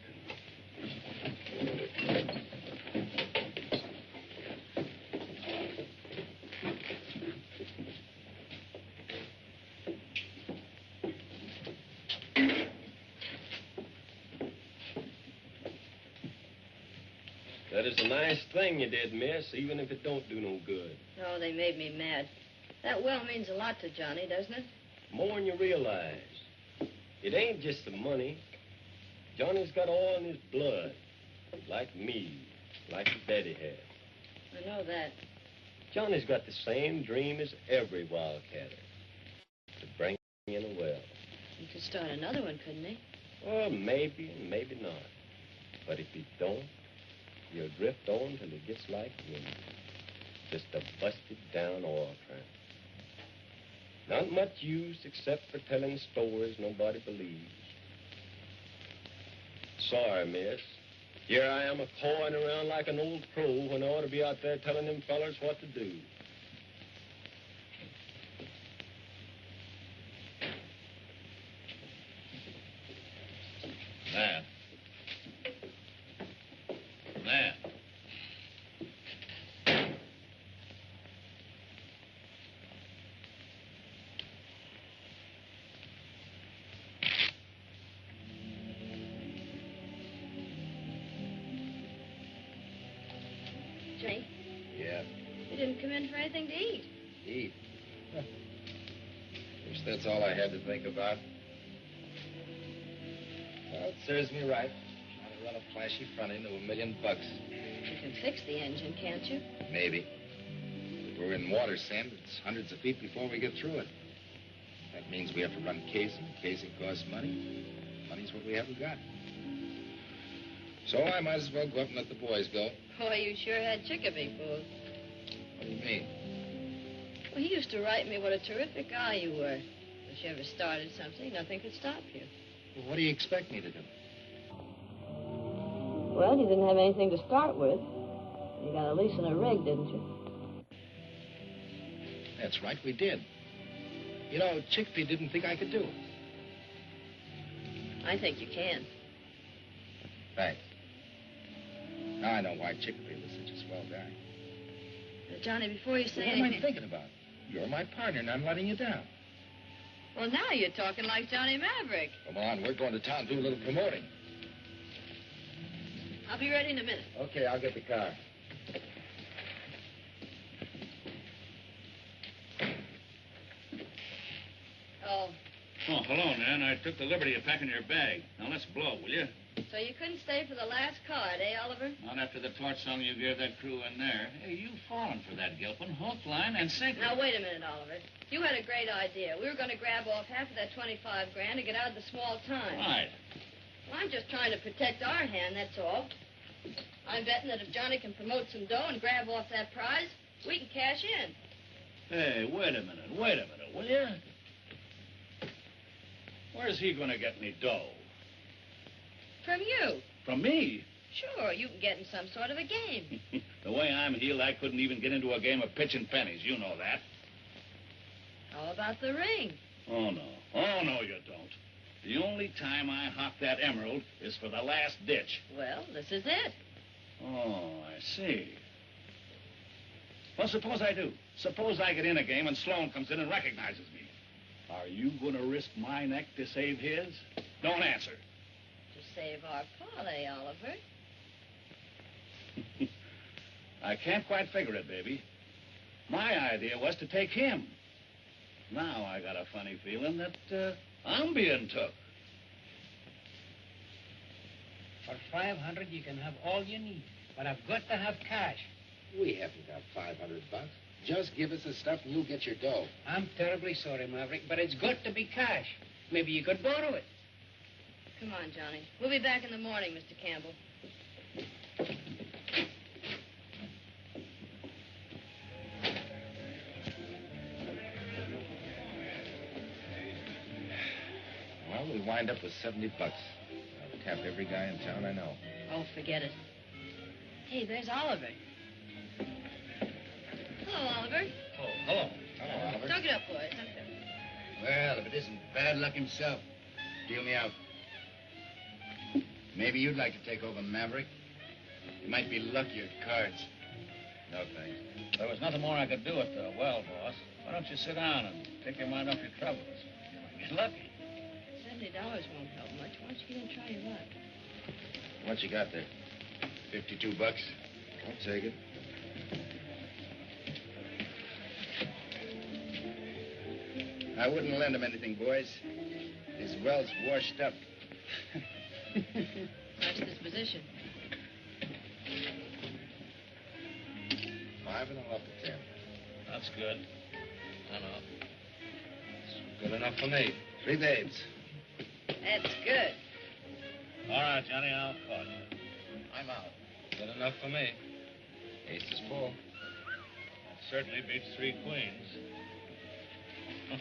That is a nice thing you did, miss, even if it don't do no good. Oh, they made me mad. That well means a lot to Johnny, doesn't it? More than you realize. It ain't just the money. Johnny's got oil in his blood. Like me. Like the daddy had. I know that. Johnny's got the same dream as every wildcatter. To bring in a well. He could start another one, couldn't he? Well, maybe and maybe not. But if he don't, he'll drift on till he gets like me. Just a busted-down oil tramp. Not much use except for telling stories nobody believes. Sorry, miss. Here I am a-cawing around like an old crow when I ought to be out there telling them fellers what to do. Man. Man. Johnny, Yeah. you didn't come in for anything to eat. Eat. Huh. Wish that's all I had to think about. Well, it serves me right. Trying to run a flashy front into $1 million. You can fix the engine, can't you? Maybe. If we're in water, Sam, it's hundreds of feet before we get through it. That means we have to run casing. Casing costs money. Money's what we haven't got. So I might as well go up and let the boys go. Boy, you sure had Chicopee fooled. What do you mean? Well, he used to write me what a terrific guy you were. If you ever started something, nothing could stop you. Well, what do you expect me to do? Well, you didn't have anything to start with. You got a lease and a rig, didn't you? That's right, we did. You know, Chicopee didn't think I could do it. I think you can. Thanks. Now I know why Chicopee was such a swell guy. Johnny, before you say What anything... am I thinking about? You're my partner, and I'm letting you down. Well, now you're talking like Johnny Maverick. Come on, we're going to town to do a little promoting. I'll be ready in a minute. Okay, I'll get the car. Oh, Oh, hello, Nan. I took the liberty of packing your bag. Now, let's blow, will you? so you couldn't stay for the last card, eh, Oliver? Not after the torch song you gave that crew in there. Hey, you've fallen for that, Gilpin. Hook, line, and sinker. Now, wait a minute, Oliver. You had a great idea. We were going to grab off half of that 25 grand to get out of the small time. Right. Well, I'm just trying to protect our hand, that's all. I'm betting that if Johnny can promote some dough and grab off that prize, we can cash in. Hey, wait a minute, will you? Where's he going to get any dough? From you. From me? Sure, you can get in some sort of a game. The way I'm heeled, I couldn't even get into a game of pitching pennies. You know that. How about the ring? Oh, no. Oh, no, you don't. The only time I hawk that emerald is for the last ditch. Well, this is it. Oh, I see. Well, suppose I do. Suppose I get in a game and Sloan comes in and recognizes me. Are you going to risk my neck to save his? Don't answer. To save our parlay, Oliver. I can't quite figure it, baby. My idea was to take him. Now I got a funny feeling that I'm being took. For 500, you can have all you need. But I've got to have cash. We haven't got 500 bucks. Just give us the stuff and you'll get your dough. I'm terribly sorry, Maverick, but it's got to be cash. Maybe you could borrow it. Come on, Johnny. We'll be back in the morning, Mr. Campbell. Well, we'll wind up with 70 bucks. I'll tap every guy in town I know. Oh, forget it. Hey, there's Oliver. Hello, Oliver. Oh, hello. Hello, Oliver. Dug it up, boys. Dug it up. Well, if it isn't bad luck himself, deal me out. Maybe you'd like to take over Maverick. You might be luckier at cards. No, thanks. There was nothing more I could do at the well, boss. Why don't you sit down and take your mind off your troubles? You might be lucky. $70 won't help much. Why don't you get and try your luck? What you got there? 52 bucks. I'll take it. I wouldn't lend him anything, boys. His well's washed up. Nice disposition. 5 and I'm up to 10. That's good. I know. It's good enough for me. 3 babes. That's good. All right, Johnny, I'll call you. I'm out. Good enough for me. Ace is full. That certainly beats 3 queens. Go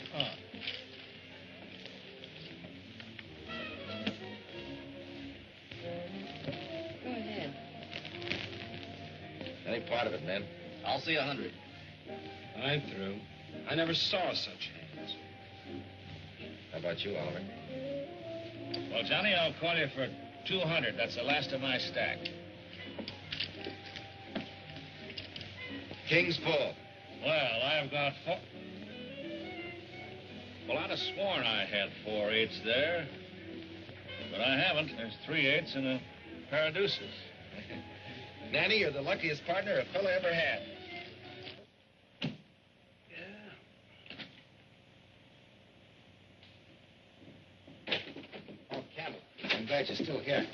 ahead. Any part of it, men. I'll see 100. I'm through. I never saw such hands. How about you, Oliver? Well, Johnny, I'll call you for 200. That's the last of my stack. King's full. Well, I've got 4. Well, I'd have sworn I had 4 eights there. But I haven't. There's 3 eights and a pair of deuces. Nanny, you're the luckiest partner a fella ever had. Oh, Campbell, I'm glad you're still here.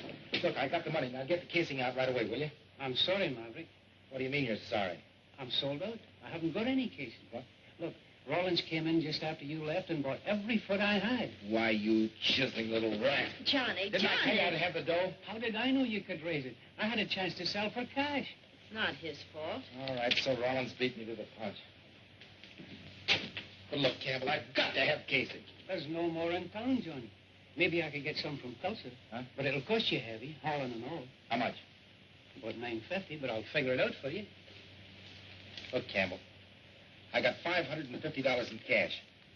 Look, I got the money. Now get the casing out right away, will you? I'm sorry, Maverick. What do you mean you're sorry? I'm sold out. I haven't got any cases. What? Look, Rollins came in just after you left and bought every foot I had. Why, you chiseling little rat. Johnny, Didn't I tell you I'd have the dough? How did I know you could raise it? I had a chance to sell for cash. Not his fault. All right, so Rollins beat me to the punch. But look, Campbell, I've got to have casing. There's no more in town, Johnny. Maybe I could get some from Tulsa. Huh? But it'll cost you heavy, hauling and all. How much? About $9.50, but I'll figure it out for you. Look, Campbell, I got $550 in cash.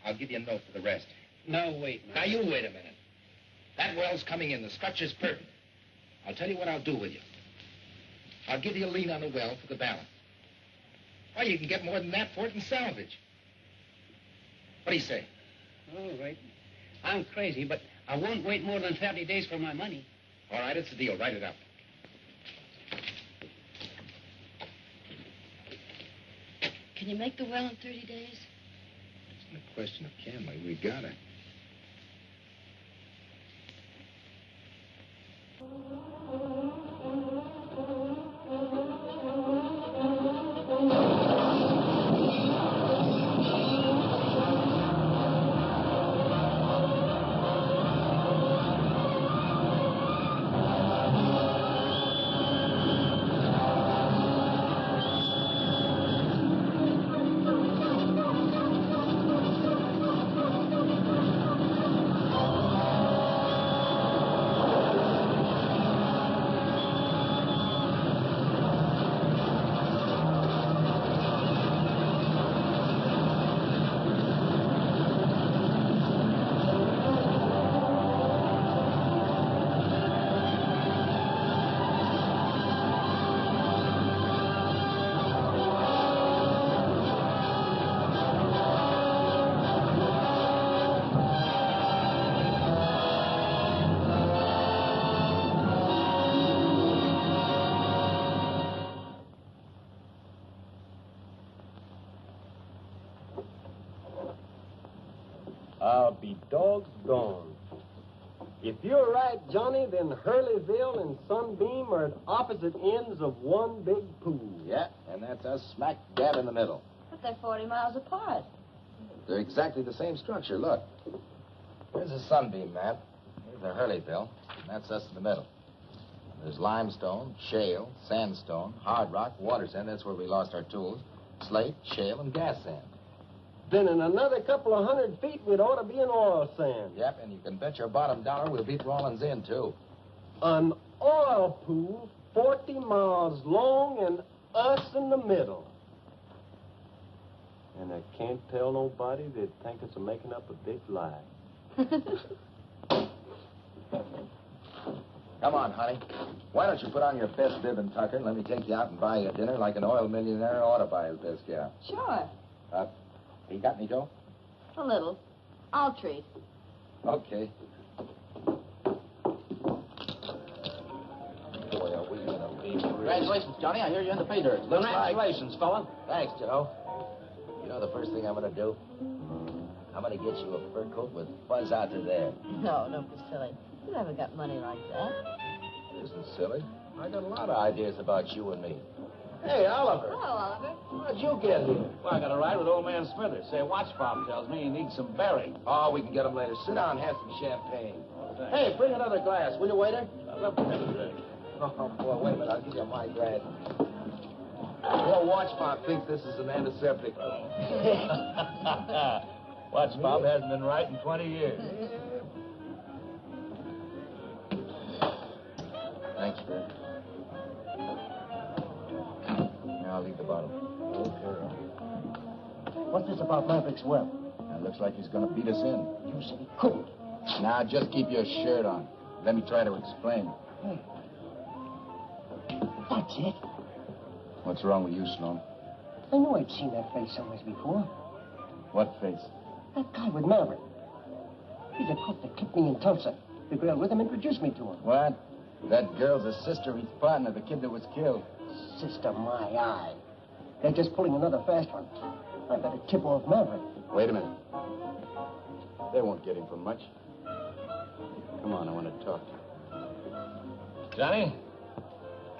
I'll give you a note for the rest. Now, wait, man. Now, you wait a minute. That well's coming in. The structure's perfect. I'll tell you what I'll do with you. I'll give you a lien on the well for the balance. Why, you can get more than that for it in salvage. What do you say? All right. I'm crazy, but I won't wait more than 30 days for my money. All right, it's a deal. Write it up. Can you make the well in 30 days? It's not a question of can we. We got it. I'll be doggone. If you're right, Johnny, then Hurleyville and Sunbeam are at opposite ends of one big pool. Yeah, and that's us smack dab in the middle. But they're 40 miles apart. They're exactly the same structure. Look. Here's a Sunbeam map. Here's the Hurleyville. And that's us in the middle. There's limestone, shale, sandstone, hard rock, water sand. That's where we lost our tools. Slate, shale, and gas sand. Then in another couple of 100 feet, we'd ought to be in oil sand. Yep, and you can bet your bottom dollar we'll beat Rawlins in, too. An oil pool 40 miles long and us in the middle. And I can't tell nobody they'd think us making up a big lie. Come on, honey. Why don't you put on your best bib and tucker and let me take you out and buy you a dinner like an oil millionaire ought to buy his best gal? Sure. You got any dough? A little. I'll treat. Okay. Boy, are we gonna be... Congratulations, Johnny. I hear you're in the pay dirt. Congratulations, fella. Thanks, Joe. You know the first thing I'm gonna do? I'm gonna get you a fur coat with fuzz out to there. No, don't be silly. You haven't got money like that. It isn't silly. I got a lot of ideas about you and me. Hey, Oliver. Hello, Oliver. How'd you get here? Well, I got a ride with old man Smithers. Say, watch Bob tells me he needs some berry. Oh, we can get him later. Sit down and have some champagne. Thanks. Hey, bring another glass, will you, waiter? I'd love to have a drink. Oh, boy, wait a minute. I'll give you my glass. Your watch Bob thinks this is an antiseptic. Watch Bob hasn't been right in 20 years. Thanks, Fred. Now I'll leave the bottle. Okay. What's this about Maverick's well? It looks like he's going to beat us in. You said he couldn't. Now, just keep your shirt on. Let me try to explain. Hey. That's it. What's wrong with you, Sloan? I knew I'd seen that face somewhere before. What face? That guy with Maverick. He's a cook that kept me in Tulsa. The girl with him introduced me to him. What? That girl's a sister of his partner, the kid that was killed. Sister, my eye. They're just pulling another fast one. I better tip off Maverick. Wait a minute. They won't get him for much. Come on, I want to talk to you. Johnny,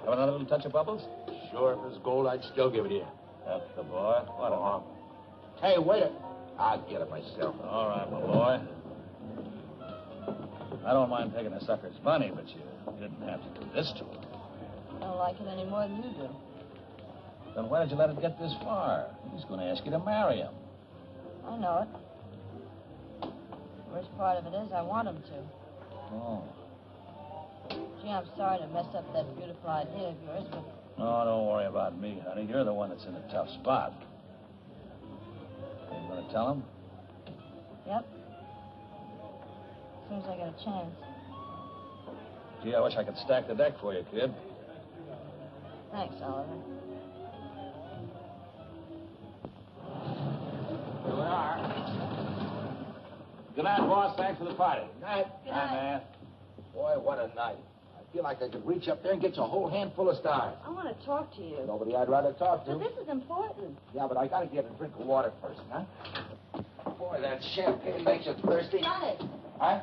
have another little touch of bubbles? Sure, if it's gold, I'd still give it to you. That's the boy. What a hump. Hey, waiter. I'll get it myself. All right, my boy. I don't mind taking a sucker's money, but you didn't have to do this to him. I don't like it any more than you do. Then why did you let it get this far? He's going to ask you to marry him. I know it. The worst part of it is I want him to. Oh. Gee, I'm sorry to mess up that beautiful idea of yours, but... No, don't worry about me, honey. You're the one that's in a tough spot. You going to tell him? Yep. As soon as I get a chance. Gee, I wish I could stack the deck for you, kid. Thanks, Oliver. Here we are. Good night, boss. Thanks for the party. Night. Good night. man. Boy, what a night. I feel like I could reach up there and get you a whole handful of stars. I want to talk to you. Nobody I'd rather talk to. But this is important. Yeah, but I got to get a drink of water first, huh? Boy, that champagne makes you thirsty. Johnny. Huh?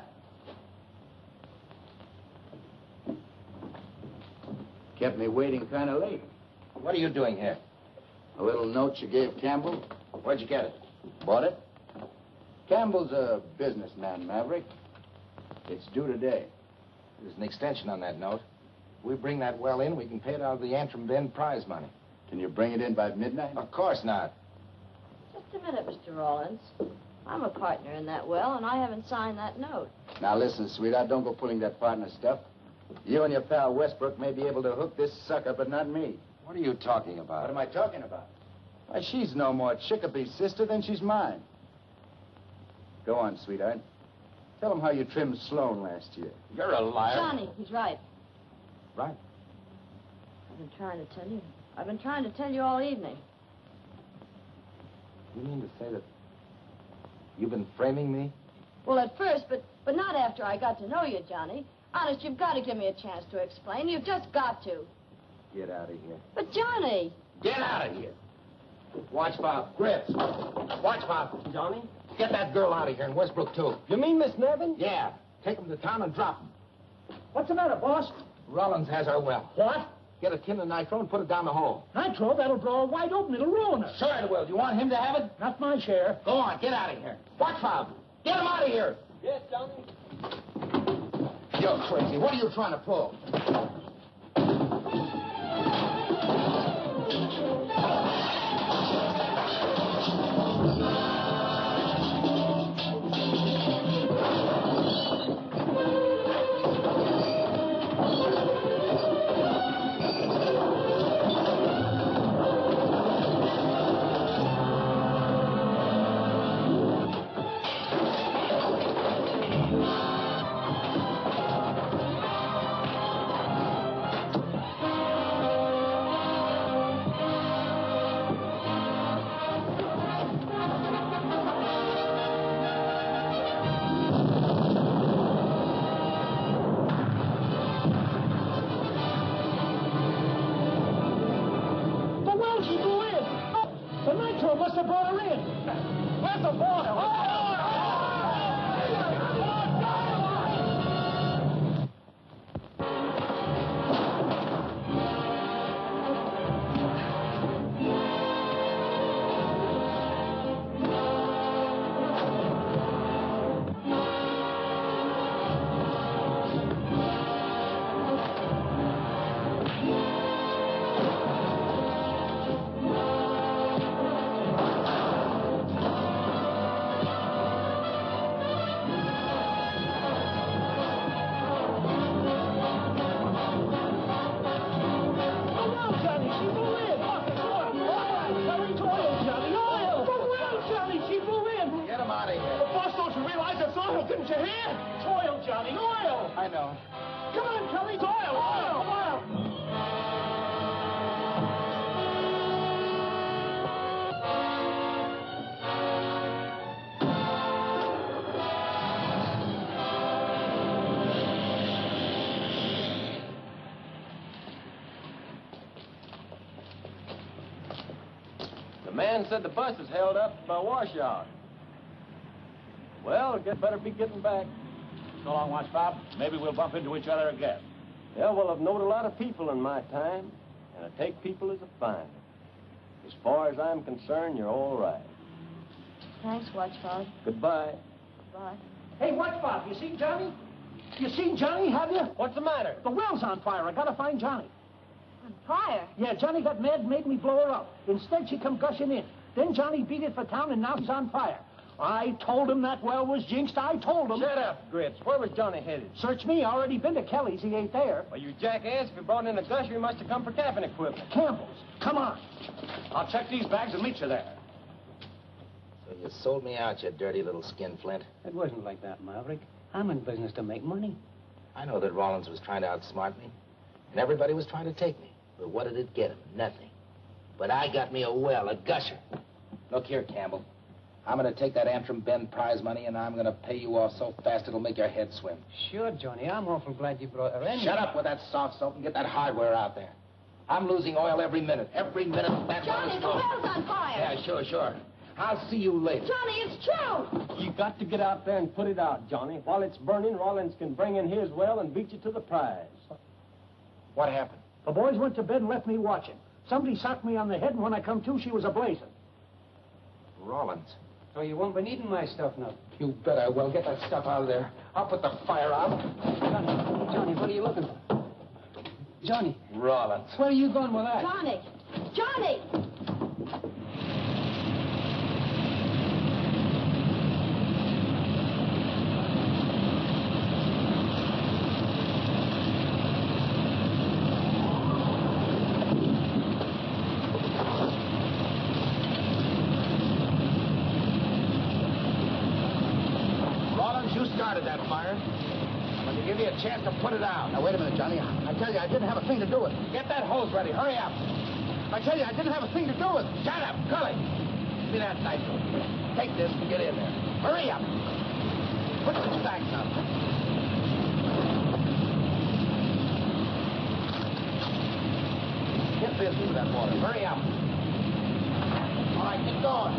Kept me waiting kind of late. What are you doing here? A little note you gave Campbell. Where'd you get it? Bought it. Campbell's a businessman, Maverick. It's due today. There's an extension on that note. If we bring that well in, we can pay it out of the Antril Bend prize money. Can you bring it in by midnight? Of course not. Just a minute, Mr. Rawlins. I'm a partner in that well, and I haven't signed that note. Now listen, sweetheart, don't go pulling that partner stuff. You and your pal Westbrook may be able to hook this sucker, but not me. What are you talking about? What am I talking about? Why, she's no more Chicopee's sister than she's mine. Go on, sweetheart. Tell him how you trimmed Sloan last year. You're a liar. Johnny, he's right. Right. I've been trying to tell you. I've been trying to tell you all evening. You mean to say that you've been framing me? Well, at first, but not after I got to know you, Johnny. Honest, you've got to give me a chance to explain. You've just got to. Get out of here. But, Johnny... Get out of here. Watch Bob. Grips. Watch Bob. Johnny? Get that girl out of here and Westbrook, too. You mean Miss Nevin? Yeah. Take them to town and drop them. What's the matter, boss? Rollins has our well. What? Get a tin of nitro and put it down the hole. Nitro? That'll blow her wide open. It'll ruin her. Sure it will. Do you want him to have it? Not my share. Go on, get out of here. Watch out. Get him out of here. Yes, Johnny. You're crazy. What are you trying to pull? The man said the bus is held up by a washout. Well, better be getting back. So long, Watch Bob. Maybe we'll bump into each other again. Yeah, well, I've known a lot of people in my time, and I take people as a finder. As far as I'm concerned, you're all right. Thanks, Watchbob. Goodbye. Goodbye. Hey, Watchbob, you seen Johnny? You seen Johnny, have you? What's the matter? The well's on fire. I gotta find Johnny. On fire? Yeah, Johnny got mad and made me blow her up. Instead, she come gushing in. Then Johnny beat it for town, and now he's on fire. I told him that well was jinxed. I told him. Shut up, Grits. Where was Johnny headed? Search me. I already been to Kelly's. He ain't there. Well, you jackass. If you brought in a gusher, he must have come for camping equipment. Campbell's. Come on. I'll check these bags and meet you there. So you sold me out, you dirty little skinflint. It wasn't like that, Maverick. I'm in business to make money. I know that Rollins was trying to outsmart me, and everybody was trying to take me. But what did it get him? Nothing. But I got me a well, a gusher. Look here, Campbell. I'm going to take that Antril Bend prize money, and I'm going to pay you off so fast it'll make your head swim. Sure, Johnny. I'm awful glad you brought her in. Shut up with that soft soap and get that hardware out there. I'm losing oil every minute. Every minute that Johnny, the well's on fire. Yeah, sure. I'll see you later. Johnny, it's true. You got to get out there and put it out, Johnny. While it's burning, Rollins can bring in his well and beat you to the prize. What happened? The boys went to bed and left me watching. Somebody socked me on the head, and when I come to, she was a-blazing. Rollins. So you won't be needing my stuff now. You bet I will. Get that stuff out of there. I'll put the fire out. Johnny, what are you looking for? Johnny. Rollins. Where are you going with that? Johnny! That fire. I'm going to give you a chance to put it out. Now, wait a minute, Johnny. I tell you, I didn't have a thing to do with it. Get that hose ready. Hurry up. I tell you, I didn't have a thing to do with it. Shut up, Cully. Give me that nitro. Take this and get in there. Hurry up. Put the stacks on. Get busy with that water. Hurry up. All right, get going.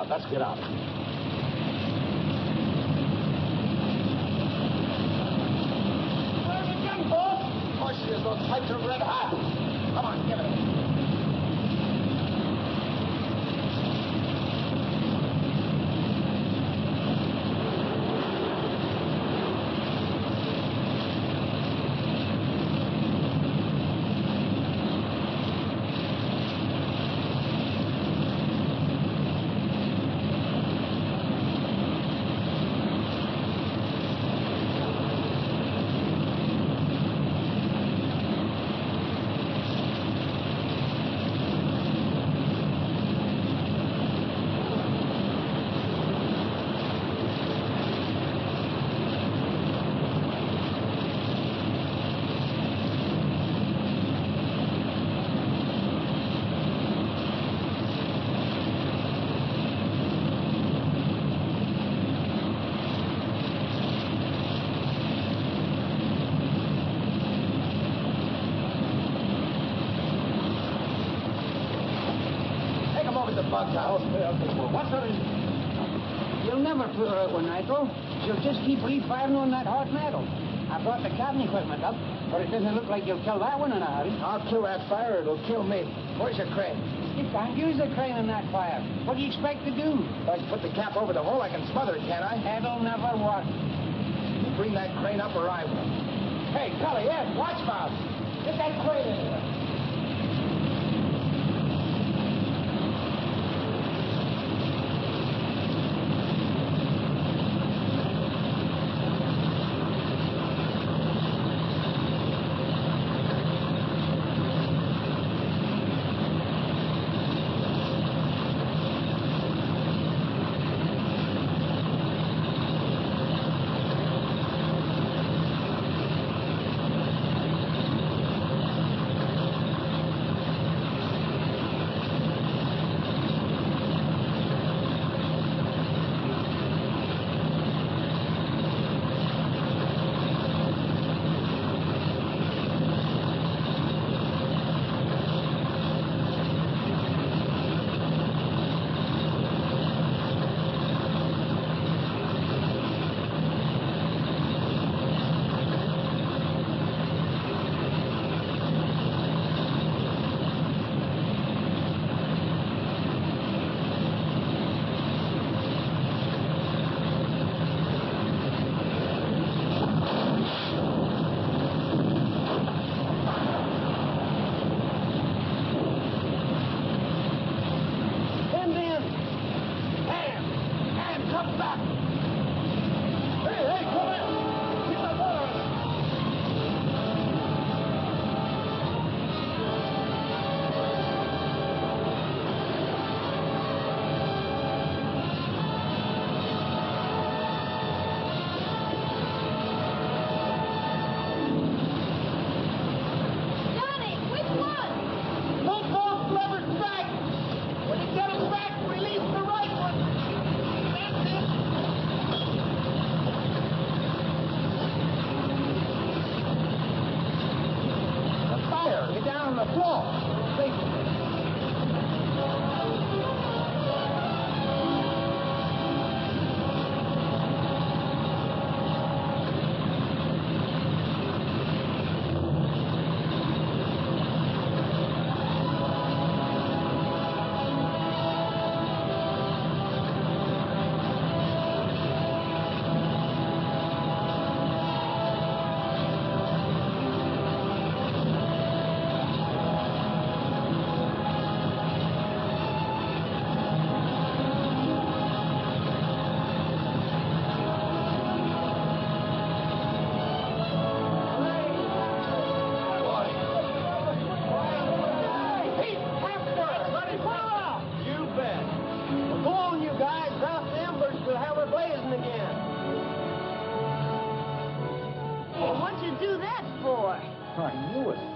Let's get out. Where's the gun, boss? Of course she is. Those pipes are red hot. Come on, give it to me. What's her? You'll never put her out with nitro. She'll just keep refiring on that hot metal. I brought the cabin equipment up, but it doesn't look like you'll kill that one in a hurry. I'll kill that fire, or it'll kill me. Where's your crane? You can't use the crane in that fire. What do you expect to do? If I can put the cap over the hole, I can smother it, can't I? That'll never work. You bring that crane up or I will. Hey, Cully, Ed, watch mouth. Get that crane in here.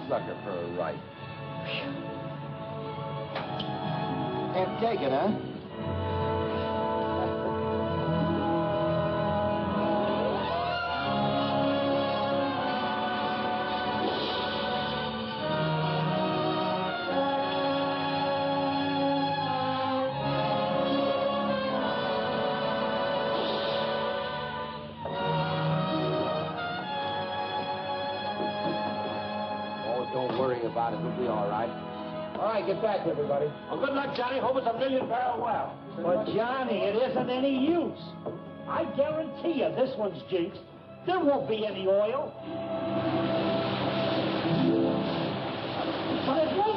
Sucker for a right. Can't take it, huh? worry about it. We'll be all right. All right, get back, everybody. Well, good luck, Johnny. Hope it's a million-barrel well. But, Johnny, it isn't any use. I guarantee you this one's jinxed. There won't be any oil. But it won't.